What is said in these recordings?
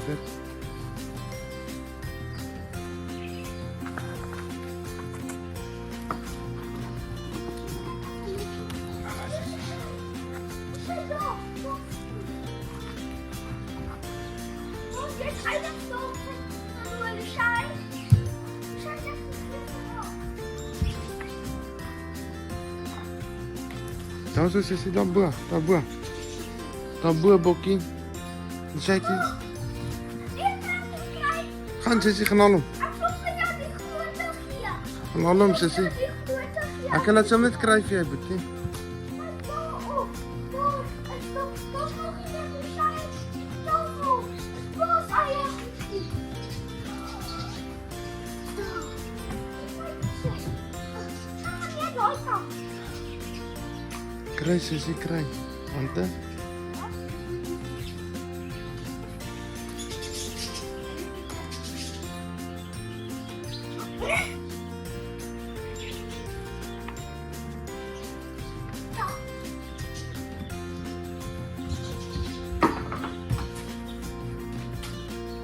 verder. Daar zo Sissy, daar bo, daar bo. Daar bo Bokkie. Shaky. Gaan Sissy, gaan haal hom. Gaan haal hom Sissy. Ek kan dit sommer net kry vir jou Bokkie. Kry Sissy, kry. Ante.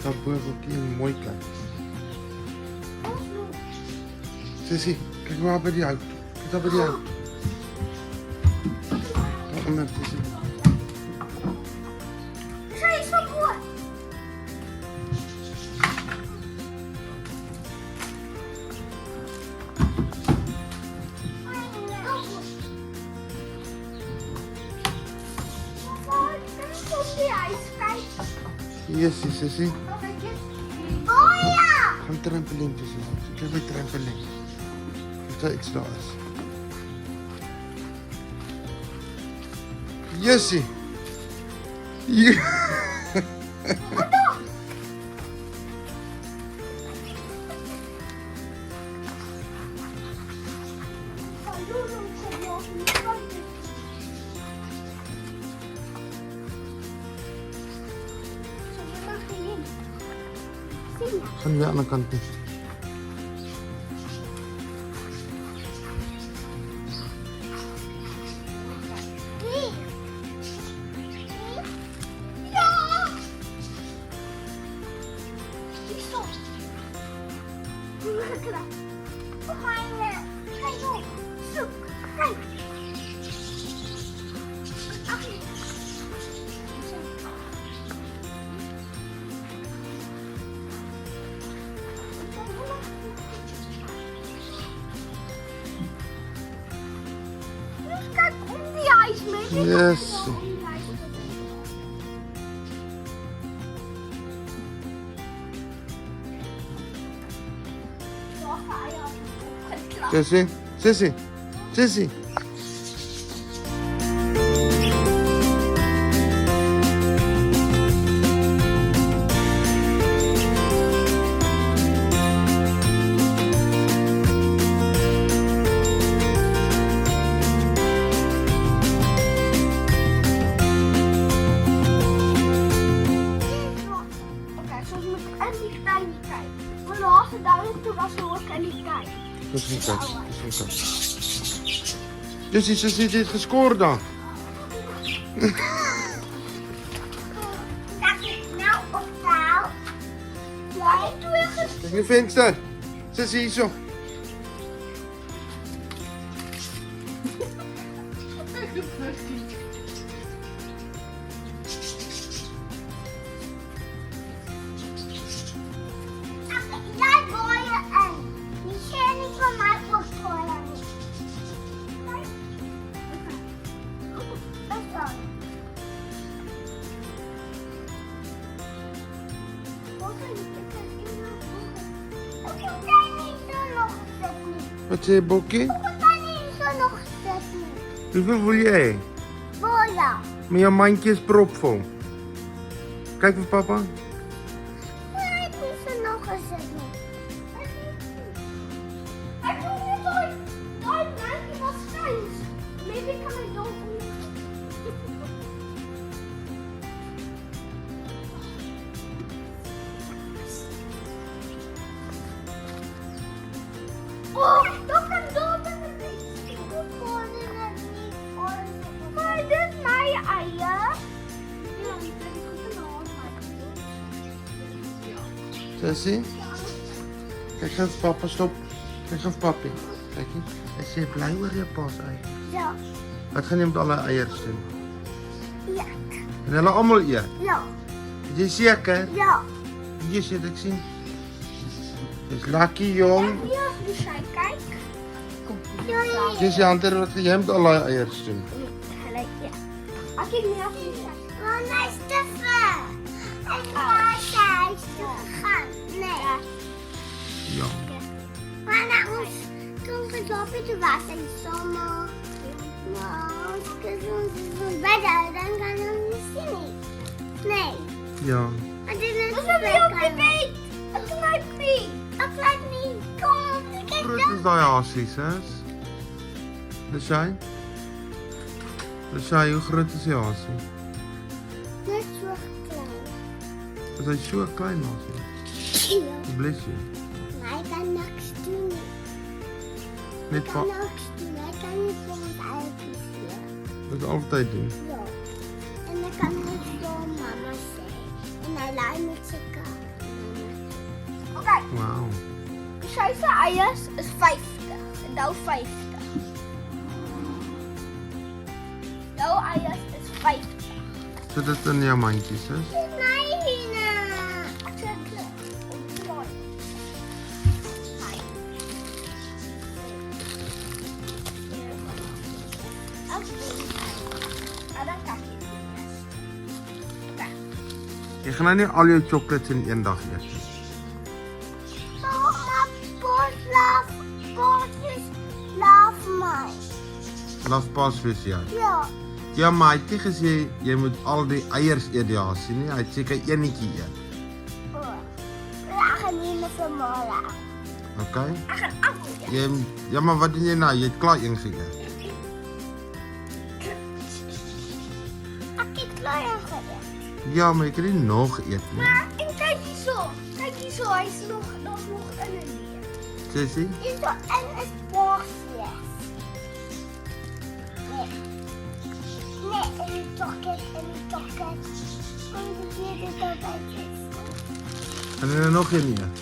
Daar bo Bokkie, mooi kyk. Sissy, kyk waar by die hout. Kyk daar by die hout. Onder Sissy. Yes, Sissy. Gaan trampoline toe Sissy. Kyk by trampoline. Of daar iets daar is. Jessie. Ja. Gaan weer aan de kant toe. Yes. Sissy, Sissy, Sissy. Dis nie kijk, dis nie kijk. Sissy het gescoord dan. Kijk die venster. Sissy hier zo. Wat sê Bokkie? Hoeveel wil jy? Bola. Maar jou mandjie is propvol. Kyk vir papa. Nee, ek moet er nog gesit nie. Ek wil nie daai mandjie was skuins. Maybe kan ek dalk Oh, dat kan dood en het is goed worden en niet worden. Maar dit is mijn eieren. Ja, ik ben goed aan de hand. Sissie? Kijk even papa, stop. Kijk even papi. Kijk hier. Is jy bly oor jou pa se eiers? Ja. Wat gaan jy met al die eiers doen? Ja. En hulle almal eet? Ja. Is jy seker? Ja. Hier sit ek sien. Dis lucky jong. Ja, dus hij kijkt. Ja, ja. Dis die ander wat jy met al die eiers doen. Gelijk, ja. Als ik niet af moet zeggen. Oh, hij is te ver. Hij is te gaan. Nee. Ja. Maar naar ons, toen we lopen, toen was het zomer. Nou, als ons is bed uit, dan kan we niet zien. Nee. Ja. Maar dit is een beet. Het lijkt me. Het lijkt me. Kom, kijk Groot dan. is daai hasies, hè? Dis hy? Dis hy, hoe groot is die hasie? Net zo klein. Is hy so klein hasie? Ja. Bless you. Maar hij kan niks doen. Net Hij wat kan niks doen. Hij kan niet voor ons uitkiezen. wat altyd doen. Ja. En dan kan niet voor mama zijn. En hij laat met zijn kaart. Oké. Wow. Scheisse eiers is 50. En nou 50. Jouw eiers is 50. So dit in jou mandjies is. Nee, Nina. Ek sê klip. Mooi. Hi. Dan kijk je. Oké. Jy gaan nou nie al jou chocolates in een dag eet nie. Mama, Bosjes, love my. Laat pas wees jy. Ja. Ja, maar hy het nie gesê jy moet al die eiers eet die hasie nie. Hy het seker eenetjie eet. Ek gaan nie meer vanmôre. Okay? Ek gaan appel eet. Ja, maar wat doen jy nou? Jy het klaar een geëet. Ek het klaar geëet. Ja, maar jy kan nie nog eet nie. Maar en kyk hierso. Kyk hierso, hy's nog in die. Sissie? Hierso en is Bosjes. Nee. Nee, en die tokket. Kom hier dit dabei. En er nog een eet.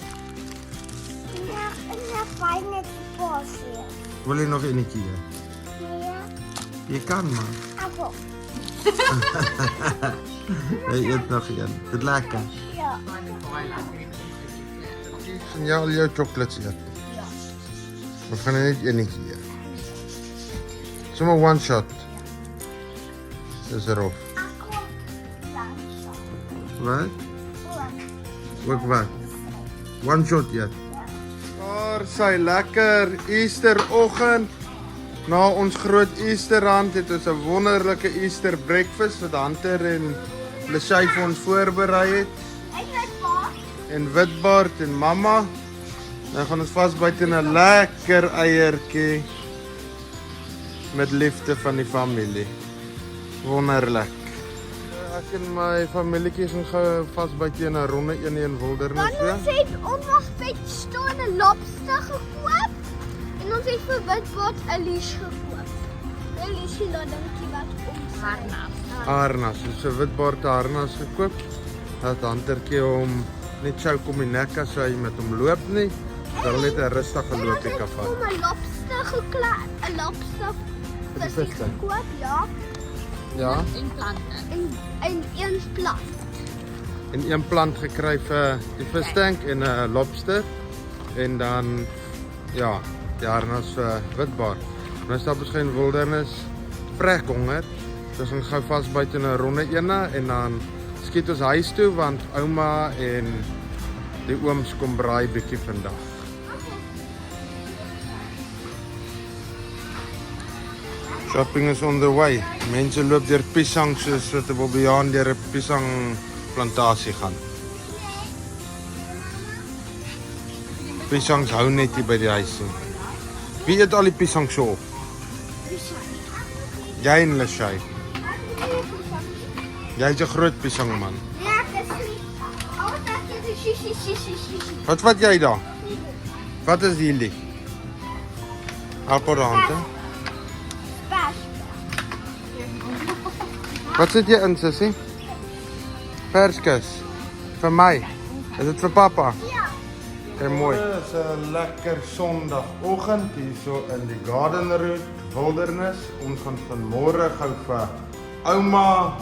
Ja, en dan fijn met die Bosjes. Wil jy nog eenetjie eet? Nee, Jy kan maar. appel. Jy eet nog een. Dit lekker. Ja. En jy al jou chocolates eet. Ja. We gaan net eenetjie eet. Sommer one shot. Dis rof. Ek kom langsaam. Wat? Ook wat? One shot eet. Daar sy lekker Easteroggend. Na ons groot Easterrand het ons 'n wonderlike Easter breakfast wat Hunter en Leshay vir ons voorberei het. Ek het pa. En Witbaard en mamma. Nou gaan ons vasbyt in 'n lekker eiertjie met liefde van die familie. Wonderlik. Ek en my familietjie gaan gou vasbyt in 'n ronde 1 wildernis. Dan ons het onwagbyt staan 'n lobster gekoop. En ons het vir Witbaard 'n leash gekoop. 'n leash laat dingetjie wat ons Harnas, so Witbaard harnas gekoop. Dat Huntertjie hom net sou kom die nek as hy met hom loop nie. Dat hy net 'n rustige loopie kan vat. Om 'n lobster geklaar, 'n lobster visie visstank. gekoop, ja. Ja, En een plant. en een plant gekry vir die vistank en 'n lobster en dan ja, die harnas vir Witbaard. Nou stap ons geen wildernis, vrek honger. Dus ons gaan vasbyt in 'n ronde 1 en dan skiet ons huis toe want ouma en die ooms kom braai bietjie vandag. Shopping is on the way. Mense loop deur piesang soos wat 'n Bobbejaan deur 'n piesangplantasie gaan. Piesangs hou net hier by die huis nie. Wie eet al die piesang so op? Jy en Leshay. Jy's 'n groot piesangman. Ja, dis nie. Alles net shishi. Wat vat jy daar? Wat is hierdie? Apparante. Pas. Wat sit jy in, sussie? Perskes. Vir my. Is dit vir pappa? Ja. Okay, mooi. Dit is 'n lekker Sondagoggend hier so in die Garden Route Wilderness. Ons gaan vanmôre gou vir ouma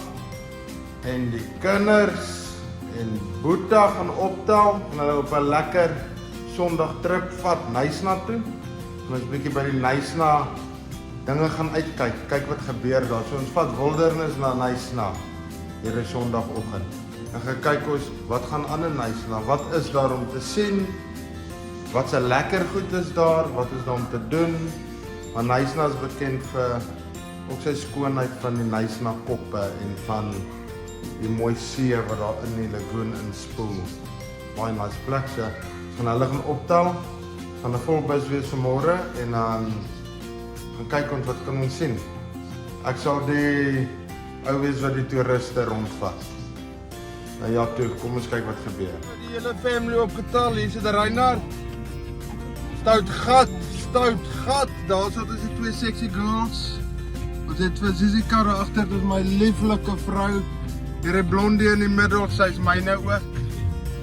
en die kinders en Boeta gaan optel en hulle op 'n lekker Sondag trip vat Nysna toe. Ons 'n bietjie by die Nysna dinge gaan uitkyk, kyk wat gebeur daar. So ons vat Wilderness na Nysna hierdie Sondagoggend. En gaan kyk ons wat gaan aan in Nysna, wat is daar om te sien? Wat se lekker goed is daar, wat is daar om te doen? Want Nysna is bekend vir ook sy skoonheid van die Nysna koppe en van die mooi see wat daar in die lagoon inspoel. Baie nice plek. So gaan hulle gaan optel, gaan 'n vol bus wees vanmôre en dan gaan kyk ons wat kan ons sien. Ek sal die ou wees wat die toeriste rondvat. Nou ja, toe, kom ons kyk wat gebeur. Die hele family opgetel, hier sit Reinhard. Stout gat. Daar sit ons die twee sexy girls. Ons het vir Susie Karre agter, dit is my lieflike vrou. Hierdie blondie in die middel, sy's myne ook.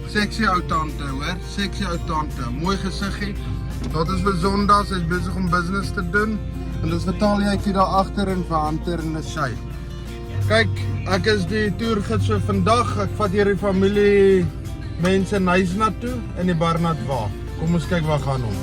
Sexy ou tante, hoor. Sexy ou tante. Mooi gesiggie. Dit is vir Sondag, sy's besig om business te doen. En dis vertaal jy hier daar agter en vir Hunter en sy. Kyk, ek is die toergids vir vandag. Ek vat hierdie familie mense Nysna toe in die Barnardwaal. Kom ons kyk wat gaan ons.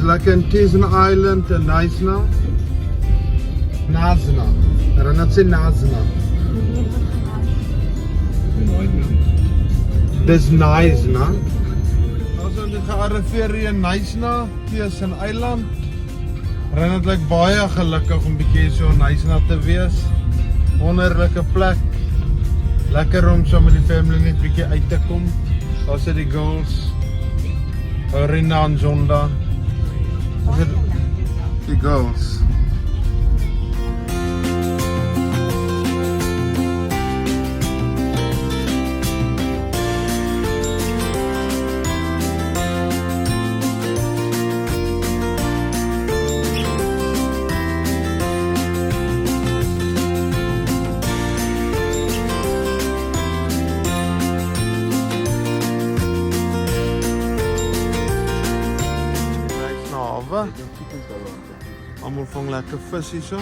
Lekker in Teasen Island in Nysna. Nazna. Er net sê Nazna. Dis Nysna. Ons het gearriveer hier in Nysna, Teasen Island. Renat lyk baie gelukkig om bietjie so in Nysna te wees. Wonderlike plek. Lekker om so met die family net bietjie uit te kom. Daar sit die girls. Rina en Zonda. Die girls. Almal vang lekker vis hierso.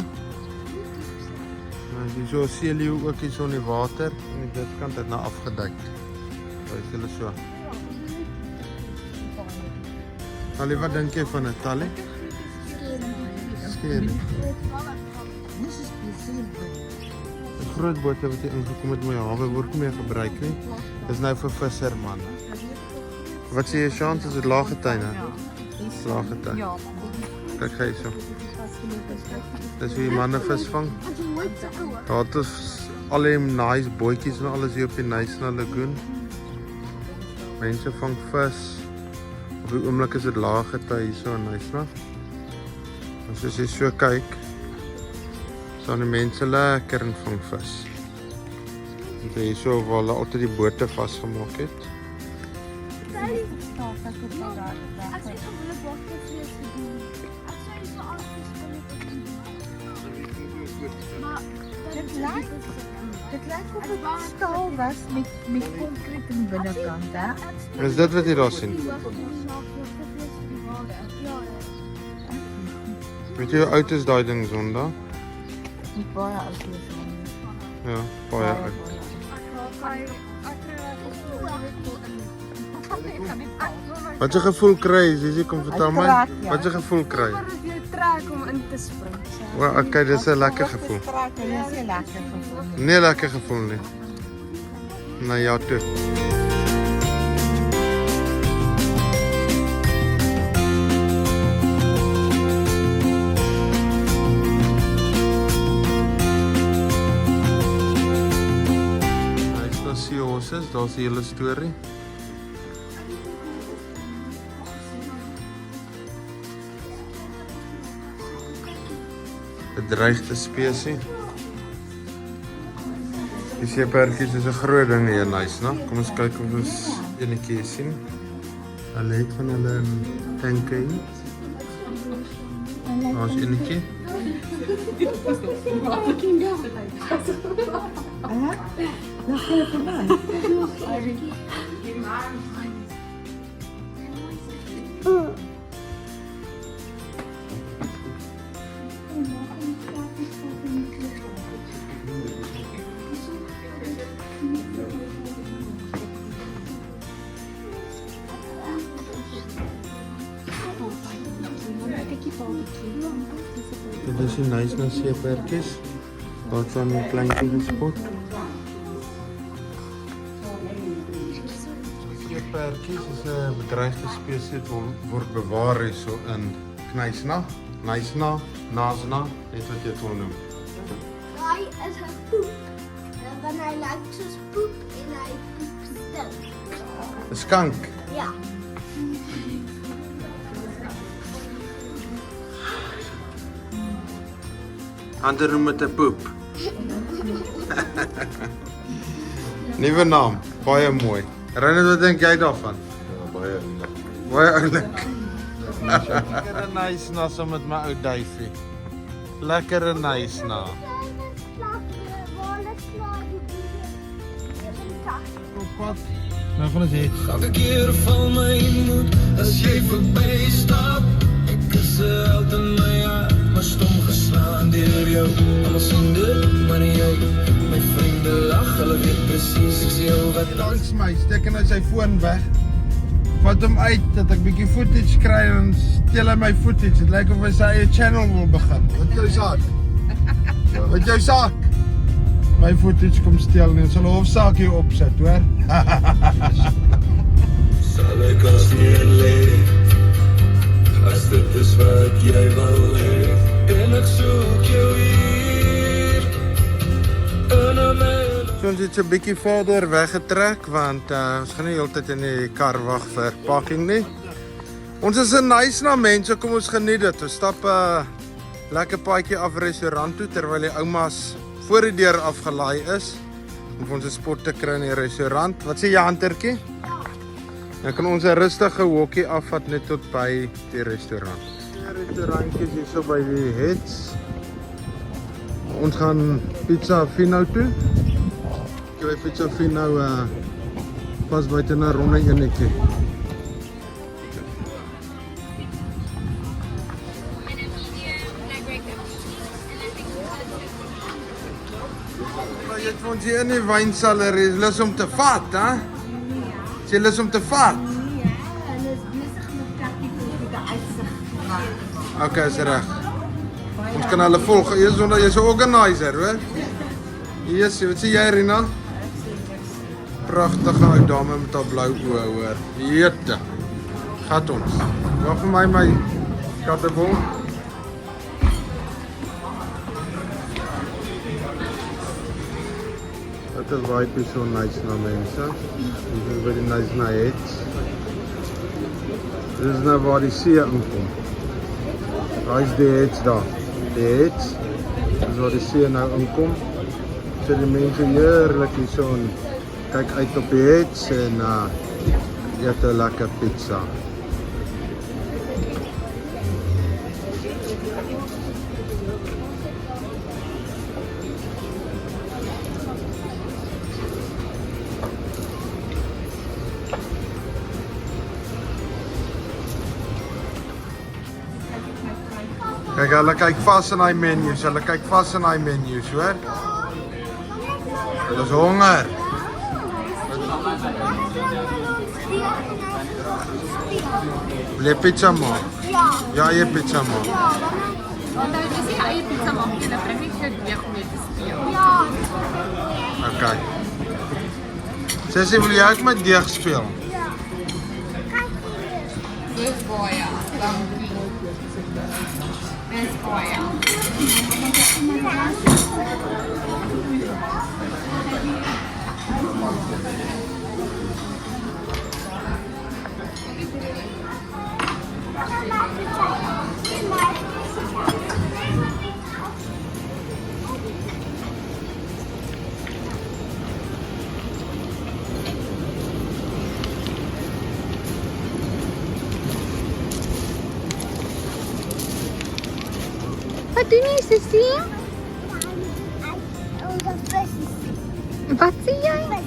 Nou hier so seeleeu ook hierso in die water en dit kant het nou afgeduik. Wys julle so. Tali, wat dink jy van dit, Tali? Skeer. Dis is plesier. Die groot bote wat hier ingekom het met my hawe word nie meer gebruik nie. Dis nou vir visserman. Wat sê jy, Shant, is dit laaggetuine? Laaggetuin. Ja. Kijk ga je zo. Dat is hoe je mannen vis vangt. Dat is alleen nice bootjes en alles hier op die Nysna lagoon. Mensen vangen vis. Op die oomlik is het laaggetuin hier zo in Nysna. En als je zo kijkt, zijn die mensen lekker en vangen vis. En hier zo waar hulle altijd die boten vastgemaakt het. Dit lijkt op een stal was met concreet aan de binnenkant, hè? Is dit wat jy daar sien? Weet jy hoe oud is daai ding, Zonda? Nie baie oud is. Ja, baie oud. Wat jy gevoel kry, Zizi, kom vertel my. Wat jy gevoel kry? Trek om in te spring. Well, okay, dis 'n lekker gevoel. Nee, lekker gevoel nie. Na jou toe. Nice, daar sien ons is, daar's die hele storie. bedreigde spesie. Die seeperkies is 'n groot ding hier, nice, né? Kom ons kyk of ons enetjie sien. Hulle het van hulle in tanke hier. Ons enetjie. Dan ga je voorbij. Dit is 'n nice na seeperkies. Wat van 'n kleintjie gespot. Seeperkies is 'n bedreigde spesie wat word bewaar hierso in Knysna, Nysna, Nasna, net wat jy dit wil noem. Hij is een poep. En dan hij lijkt zoals poep en hij poep stil. 'n Skank. Ja. Ander noem dit 'n poep. Nuwe naam, baie mooi. Reinhard, wat dink jy daarvan? Ja, baie oulik. Baie oulik. Lekker en nice na saam met my ou duifie. Lekker en nice na. Op pad. Nou van ons het. Elke keer val my moed as jy verby stap. Ek is 'n held in my hart, maar stom geslaan deur jou. Almal sien dit, maar nie jy. My vriende lag, hulle weet presies ek sien wat Langs my, steek hy sy foon weg. Vat hom uit dat ek bietjie footage kry en steel hy my footage. Dit lyk of hy sy eie channel wil begin. Wat jou saak? Wat jou saak? My footage kom steel en sal 'n hofsaak hier opsit, hoor. sal ek as nie leef. As dit is wat jy wil hê, en ek soek jou hier. In 'n middag. So ons het so 'n bietjie verder weggetrek want ons gaan nie heeltyd in die kar wag vir parking nie. Ons is 'n nice na mense, kom ons geniet dit. Ons stap 'n lekker paadjie af restaurant toe terwyl die oumas voor die deur afgelaai is om vir ons 'n spot te kry in die restaurant. Wat sê jy, Hantertjie? Dan kan ons 'n rustige walkie afvat net tot by die restaurant. Die restaurantjie is hierso by die Heads. Ons gaan Pizza Fino toe. Ek wil Pizza Fino pas buite na ronde enetjie. Jy het ons hier in die wyncellar is lus om te vat, hè? Jy lus om te vat? Okay, is reg. Ons kan hulle volg. Jy's 'n organizer, hoor? Yes, wat sê jy, Rina? Pragtige ou dame met haar blou oë, hoor. Jete. Gat ons. Wag vir my kattebol. Dit is baie so nice na mense. Dit is baie nice na het. Dit is nou waar die see inkom. Daar is die het daar. Die het. Dis waar die see nou inkom. So die mense heerlik hierso en kyk uit op die het en eet 'n lekker pizza. Kyk, hulle kyk vas in daai menus. Hulle kyk vas in daai menus, hoor? Hulle is honger. Wil jy pizza maak? Ja. Ja, jy pizza maak. Ja, Want nou is jy eie pizza maak en dan bring ek jou deeg om mee te speel. ja. Okay. Sessie, wil jy ook met deeg speel? Dis baie. Dankie. Dis baie. doen nie, sussie? Onze visjes. Wat sê jy?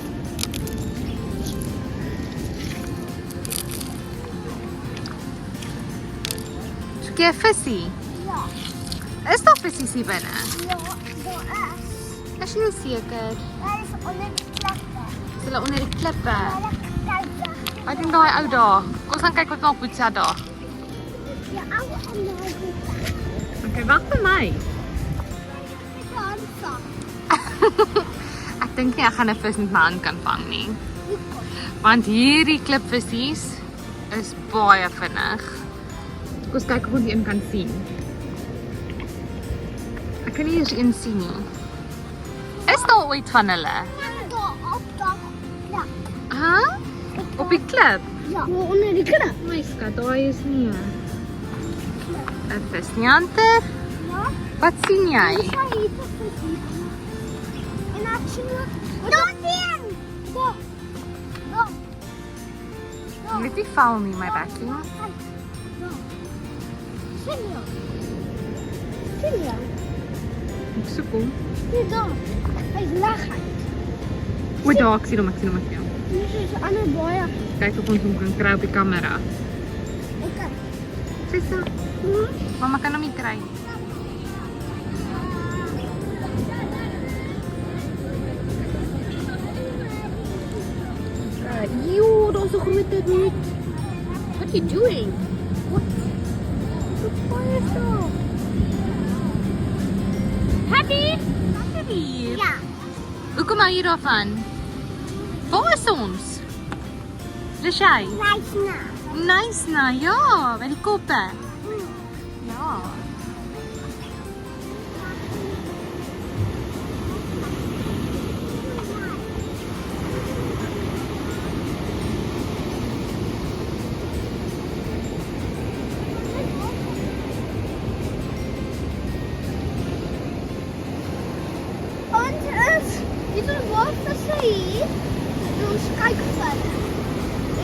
Soek jy 'n visie? Ja, Is daar visies hier binne? ja, daar is. Is jy nie seker? Daar is onder die klippe. Is hulle onder die klippe? Kijk daar. Ek dink daai ou daar. Kom ons gaan kyk wat maak Boetsa daar. Ja, oude onder die klippe. Okay, wag vir my. Ek dink nie ek gaan 'n vis met my hand kan vang nie. Want hierdie klipvisies is baie vinnig. Kom ons kyk of ons een kan sien. Ek kan nie eens een sien nie. Is daar ooit van hulle? Daar op dat klip. Ha? Op die klip? Ja, onder die klip. My skat, daai is nie 'n vis nie, Hunter. Ja. Wat sien jy? Hier is 'n visie. En ek sien ook daar een. Daar. Daar. Jy weet nie val nie, my bekkie. Sien jy? Sien jy? Ek soek hom. Nee, daar. Hy is lagheid. O, daar, ek sien hom, ek sien hom. Hier is 'n ander baie. Kyk of ons hom kan kry op die kamera. Okay. Sê so. Mamma kan hom nie kry nie. Joe, dat is een grote niet. What are you doing? What? Wat is dat? Happy? Happy? Ja. Hoe kom jy hier daarvan? Waar is ons? Dis jy? Nice na. Nice na, ja, by die koppe. Ja. Dit is wat hier. Ons kyk verder.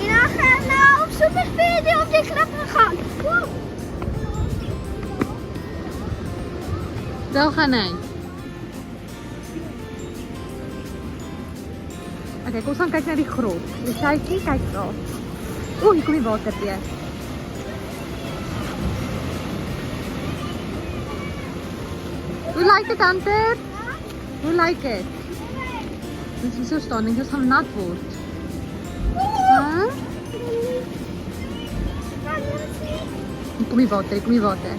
En dan gaan we nou op super verder op die klippen gaan. Woe. Daar gaan hy. Okay, kom ons gaan kyk na die grot. Die sytjie, kyk daar. O, hier kom die water weer. Hoe lyk dit, Hunter? Hoe lyk dit? Ons hier so staan en ons gaan nat word. Hæ? Hier kom die water, hier kom die water.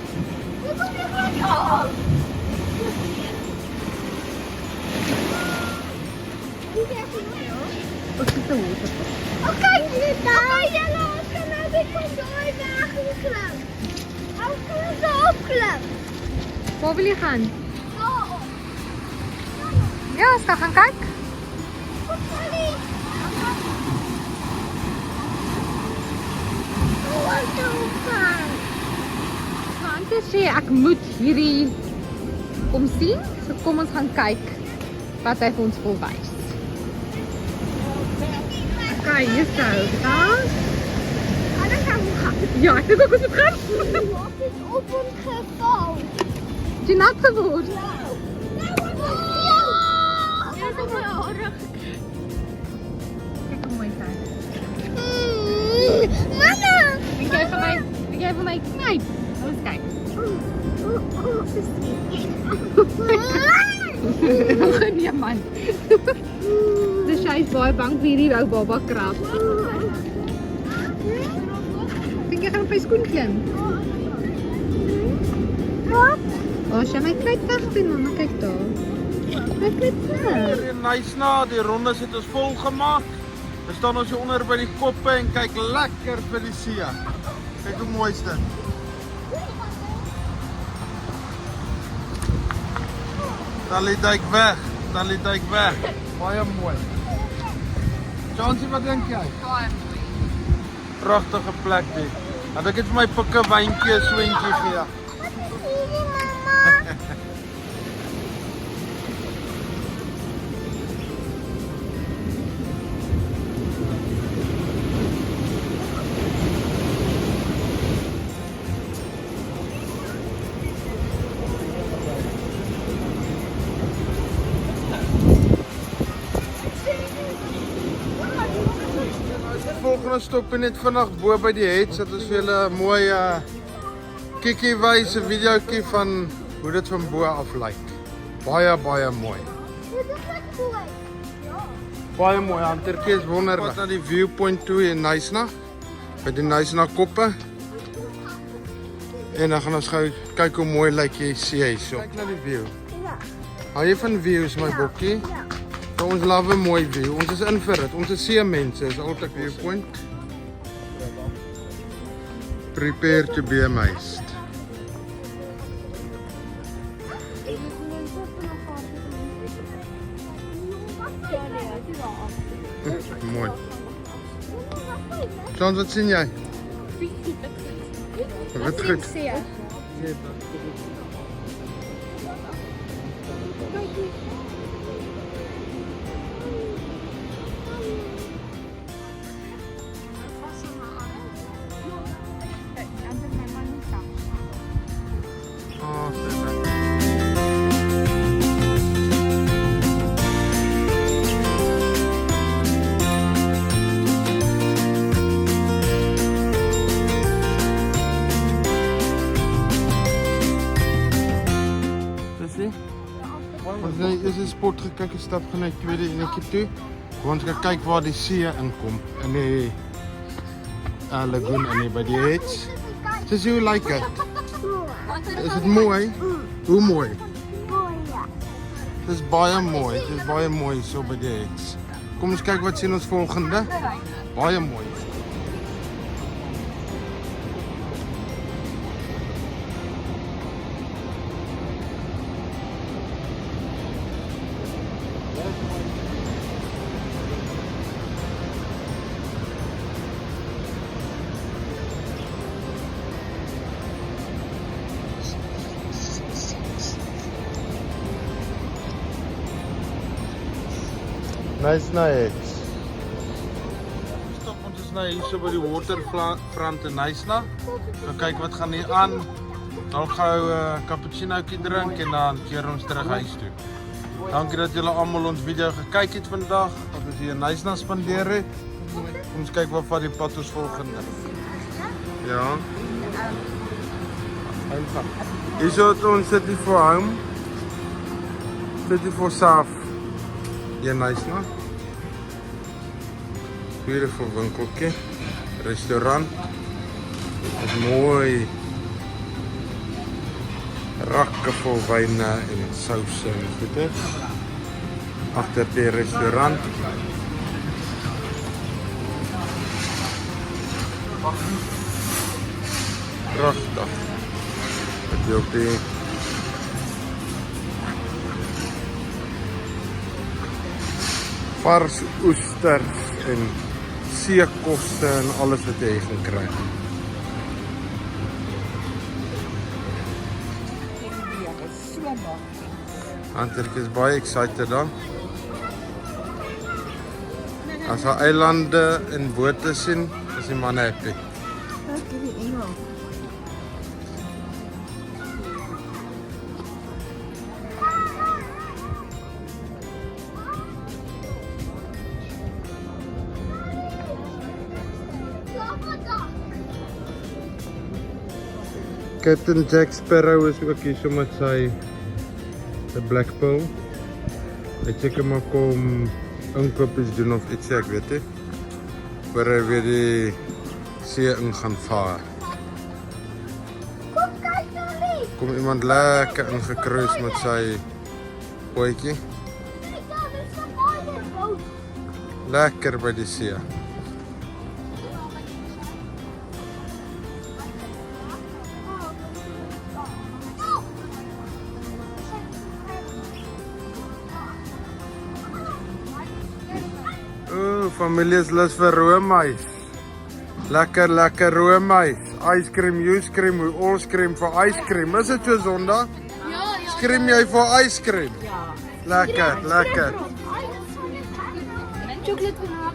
Wat is dit water? Oh, kijk hier daar. Jelle, ons kan nou weer van door weggeklap. Ons kan zo opklap. Waar wil jy gaan? Zo. Ja, ons gaan kyk. Sorry. Wat doen gaan? Hunter sê ek moet hierdie kom sien. So kom ons gaan kyk wat hy vir ons wil wys. Okay, hier is hy. Daar. Dan gaan we gaan. Ja, ek dink ook ons moet gaan. Wat is op ons geval? Het jy nat geword? Kyk hoe mooi is hy. Mama! Wil jy vir my knyp? Ons kyk. Nee man. Dus sy is baie bang vir hierdie ou baba krab. Dink jy gaan op my skoen klim? Wat? Oh, sy my kruip weg doen, mamma, kyk daar. My kruip weg. Hier in Nysna, die rondes het ons vol gemaak. We staan ons hier onder by die koppe en kyk lekker vir die see. Kyk hoe mooi is dit. Talieduik weg, Talieduik weg. Baie mooi. Chansie, wat dink jy? Baie mooi. Pragtige plek dit. Want ek het vir my pikke wyntjie, swentjie gee. Wat is hierdie, mama? volgende stopie net vinnig bo by die Heads, dat ons vir julle 'n mooi kikkie wys, 'n videoetjie van hoe dit van bo af lyk. Baie mooi. Dit is wat mooi. Baie mooi, Hantertjie is wonderlik. Ons na die viewpoint toe in Knysna, by die Knysna koppe. En dan gaan ons gou kyk hoe mooi lyk die see hierso. Kyk na die view. Ja. Hou jy van views, my bokkie? Ja. So, ons love 'n mooi view. Ons is in vir dit. Ons is see mense, is altyd viewpoint. Prepare to be amazed. Mooi. John, wat sien jy? Wat goed. Ons het is 'n spot gekyk, 'n stap gaan na die tweede enetjie toe. Ons gaan kyk waar die see inkom in die lagoon en by die Heads. Dis hoe lyk dit? Is dit mooi? Hoe mooi? Mooi, ja. Dis baie mooi. Dis baie mooi so by die Heads. Kom ons kyk wat sien ons volgende. Baie mooi. Knysna Heads. Stop, ons is nou hier so by die waterfront in Knysna. Gaan kyk wat gaan hier aan. Dan gou 'n cappuccinootjie drink en dan keer ons terug huis toe. Dankie dat julle almal ons video gekyk het vandag. Dat ons hier in Knysna spandeer het. Ons kyk wat van die pad ons volgende. Ja. Hier so het ons City for Home. City for South. Ja, Knysna. Beautiful winkeltjie, restaurant. Met mooi rakke vol wyne en souse en goede. Agter die restaurant. Pragtig. Het jy op die vars oesters en seekoste en alles wat jy gaan kry. Hantertjie is baie excited dan. As hy eilande en bote sien, is die man happy. Captain Jack Sparrow is ook hier so met sy Black Pearl. Hy seker maar kom inkopies doen of iets, ek weet nie. Waar hy weer die see in gaan vaar. Kom kyk na my. Kom iemand lekker ingekruis met sy bootjie. Kyk daar, dis 'n baie boot. Lekker by die see. Familie is lus vir roomys. Lekker roomys. Ice cream, you scream, we all scream for ice cream. Is dit so Sondag? Ja, Scream jy vir ice cream? Lekker. chocolate vanaf.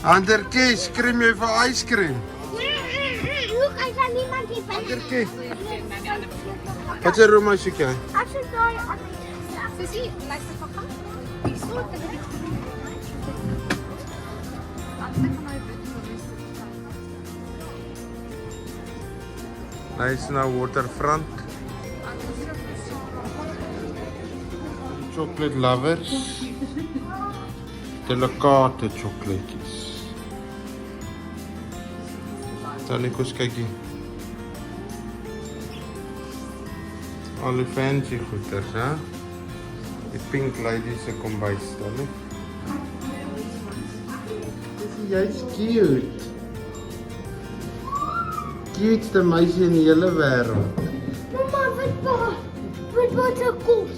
Hantertjie, scream jy vir ice cream? Hoe kan jy niemand hier binne? Hantertjie. Wat is roomys soek jy? As jy daai aan die Sissy, luister van kan. Die soort van die Knysna waterfront. Chocolate lovers. Delikate chocolaatjies. Talikos kykie. Al die fancy goeders, hè? Die pink lady se kombuis staan nie. Jy's cute. Cuteste meisie in die hele wêreld. Mama, wat se kos?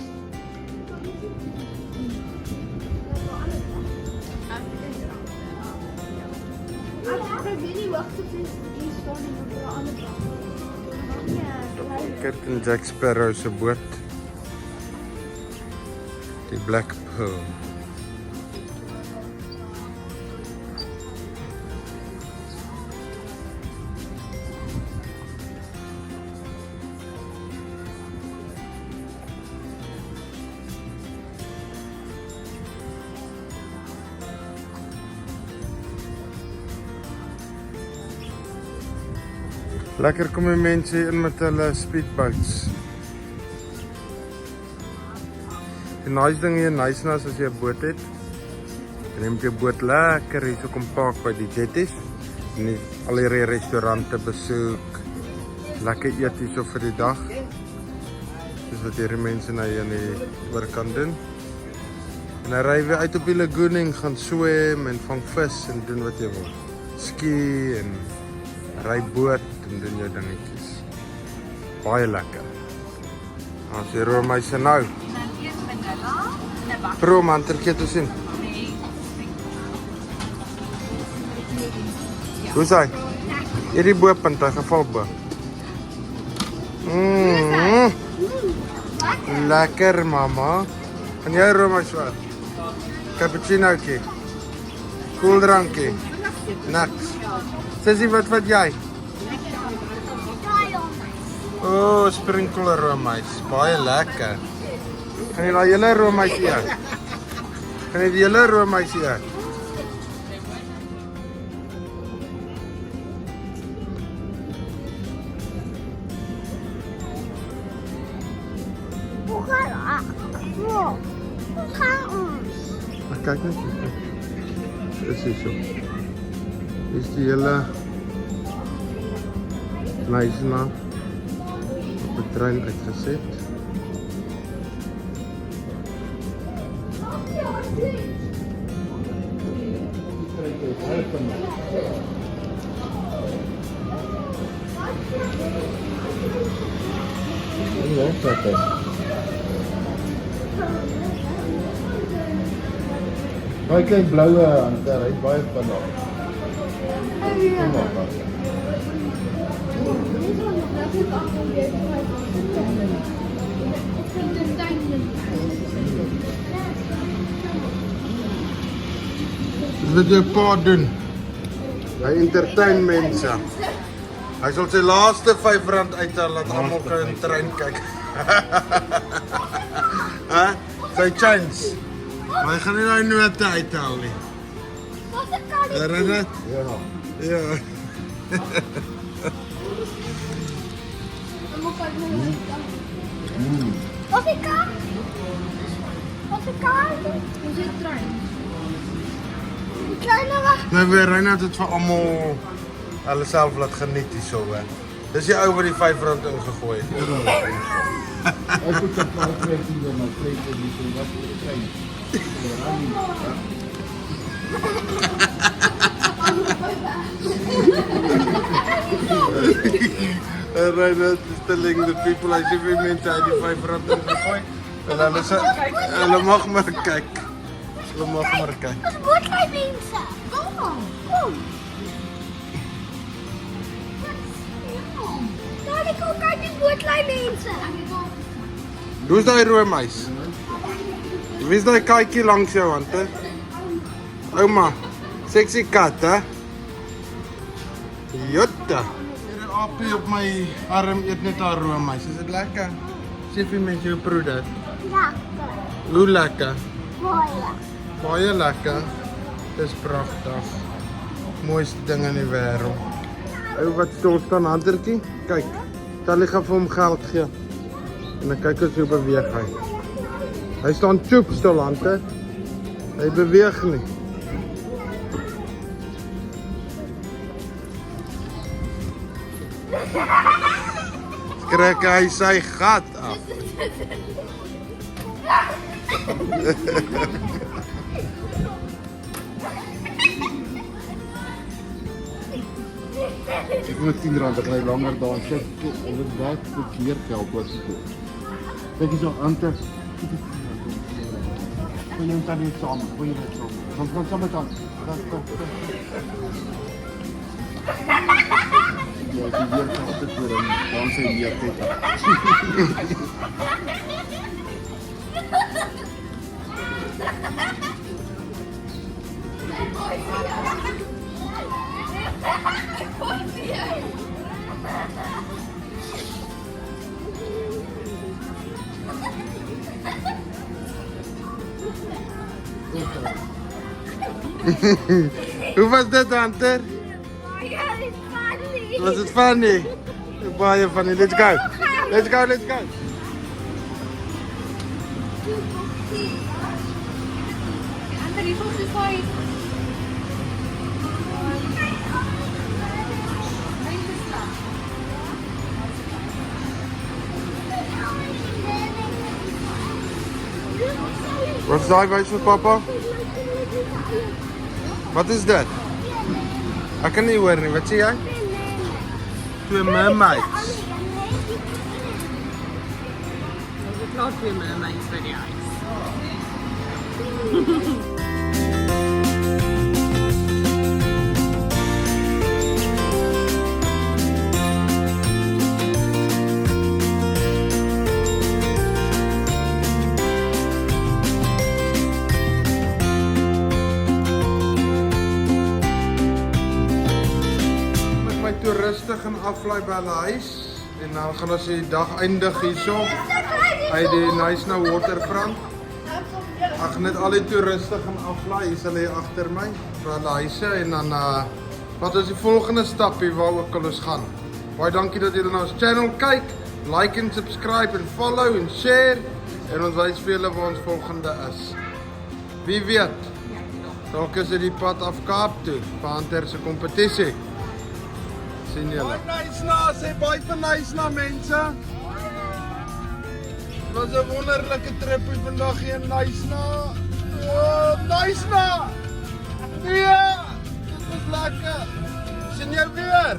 Captain Jack Sparrow se boot. Die Black Pearl. Lekker kom die mense in met hulle speedboats. Die nice ding hier in Knysna is as jy 'n boot het, jy neem jou boot lekker hier so kom park by die jetties en al hierdie restaurante besoek, lekker eet hier so vir die dag. Dis wat hierdie mense nou hier aan die oorkant doen. En hy ry weer uit op die lagoon en gaan swem en vang vis en doen wat jy wil. Ski en ry boot en doen jou dingetjies. Baie lekker. Ons hier roomhuise nou. Pro man, terkeer toe sien. Hoe is hy? Hierdie bopunt, hy geval bo. Lekker mama. En jy roomhuis wat? Cappuccinootjie. Koeldrankie. Niks. Sissie, wat jy? Oh, sprinkler roomhuis. Baie lekker. Kan jy daai hele roomhuis eet? Kan jy die hele roomhuis eet? Hoe gaan ons? Kyk net. Dis hier so. Dis die hele Knysna op die trein uitgeset. Daai klein bloue hanter, hy's baie vinnig. Kom maar. Dis wat jy pa doen. Hy entertain mense. Hy sal sy laaste R5 uithaal dat almal kan in die trein kyk. Hæ? Sy chance. Maar hy gaan nie daai note uithaal nie. Wat 'n karretjie. Herinner dit? Ja. Ja. Wat 'n kar? Wat 'n kar? Ons het trein. Die kleine wag. Nou weer Reinhard het vir almal hulle self laat geniet hierso. Dis die ou wat die R5 ingegooi het. Ek het 'n paar kwessies oor my plek en dis wat ek kry. Reinhard is telling the people as if we mense uit die R5 ingegooi. En hulle mag maar kyk. Hulle mag maar kyk. Ons moet hy mense. Kom. Daar kom kyk die bootlei mense. Hoe is daai roomhuis? Wie is daai katjie langs jou hand, hè? Ouma, sexy kat, hè? Jotta. Hierdie aapie op my arm eet net haar roomhuis. Is dit lekker? Sê vir mense hoe proe dit. Lekker. Hoe lekker? Baie. Baie lekker. Dis pragtig. Mooiste ding in die wêreld. Ou wat stil staan hantertjie. Kyk. Charlie gaan vir hom geld gee. En dan kyk ons hoe beweeg hy. Hy staan choep stil Hunter. Hy beweeg nie. Skrik hy sy gat af. Ek moet 10 rand, ek gaan hy langer daar sit. Of dit wat meer geld wat se toe. Kyk hier so Hunter. Wil jy dan net saam? Wil jy net saam? Gaan saam met aan. Ja, die weer kan altyd voor hom. Dan sy meer tyd. Hoe was dit Hunter? Was it funny? Baie funny. Let's go. Let's go, let's go. Ander hier voel so saai. Wat is daai wys vir pappa? Wat is dit? Ek kan nie hoor nie. Wat sê jy? Twee mermaids. Ons het klaar 2 mermaids by die huis. Toeriste gaan aflaai by hulle huis en dan gaan ons die dag eindig hierso by die Knysna Waterfront. Ag net al die toeriste gaan aflaai, hier sal hy agter my by hulle huise en dan wat is die volgende stapie waar ook al ons gaan. Baie dankie dat julle na ons channel kyk. Like en subscribe en follow en share en ons wys vir julle waar ons volgende is. Wie weet. Dalk is dit die pad af Kaap toe vir Hunter se kompetisie. Sien julle. Baie Knysna, sê baie van Knysna mense. Dit was 'n wonderlike tripie vandag hier in Knysna. Oh, Knysna! Ja, dit was lekker. Sien jou weer.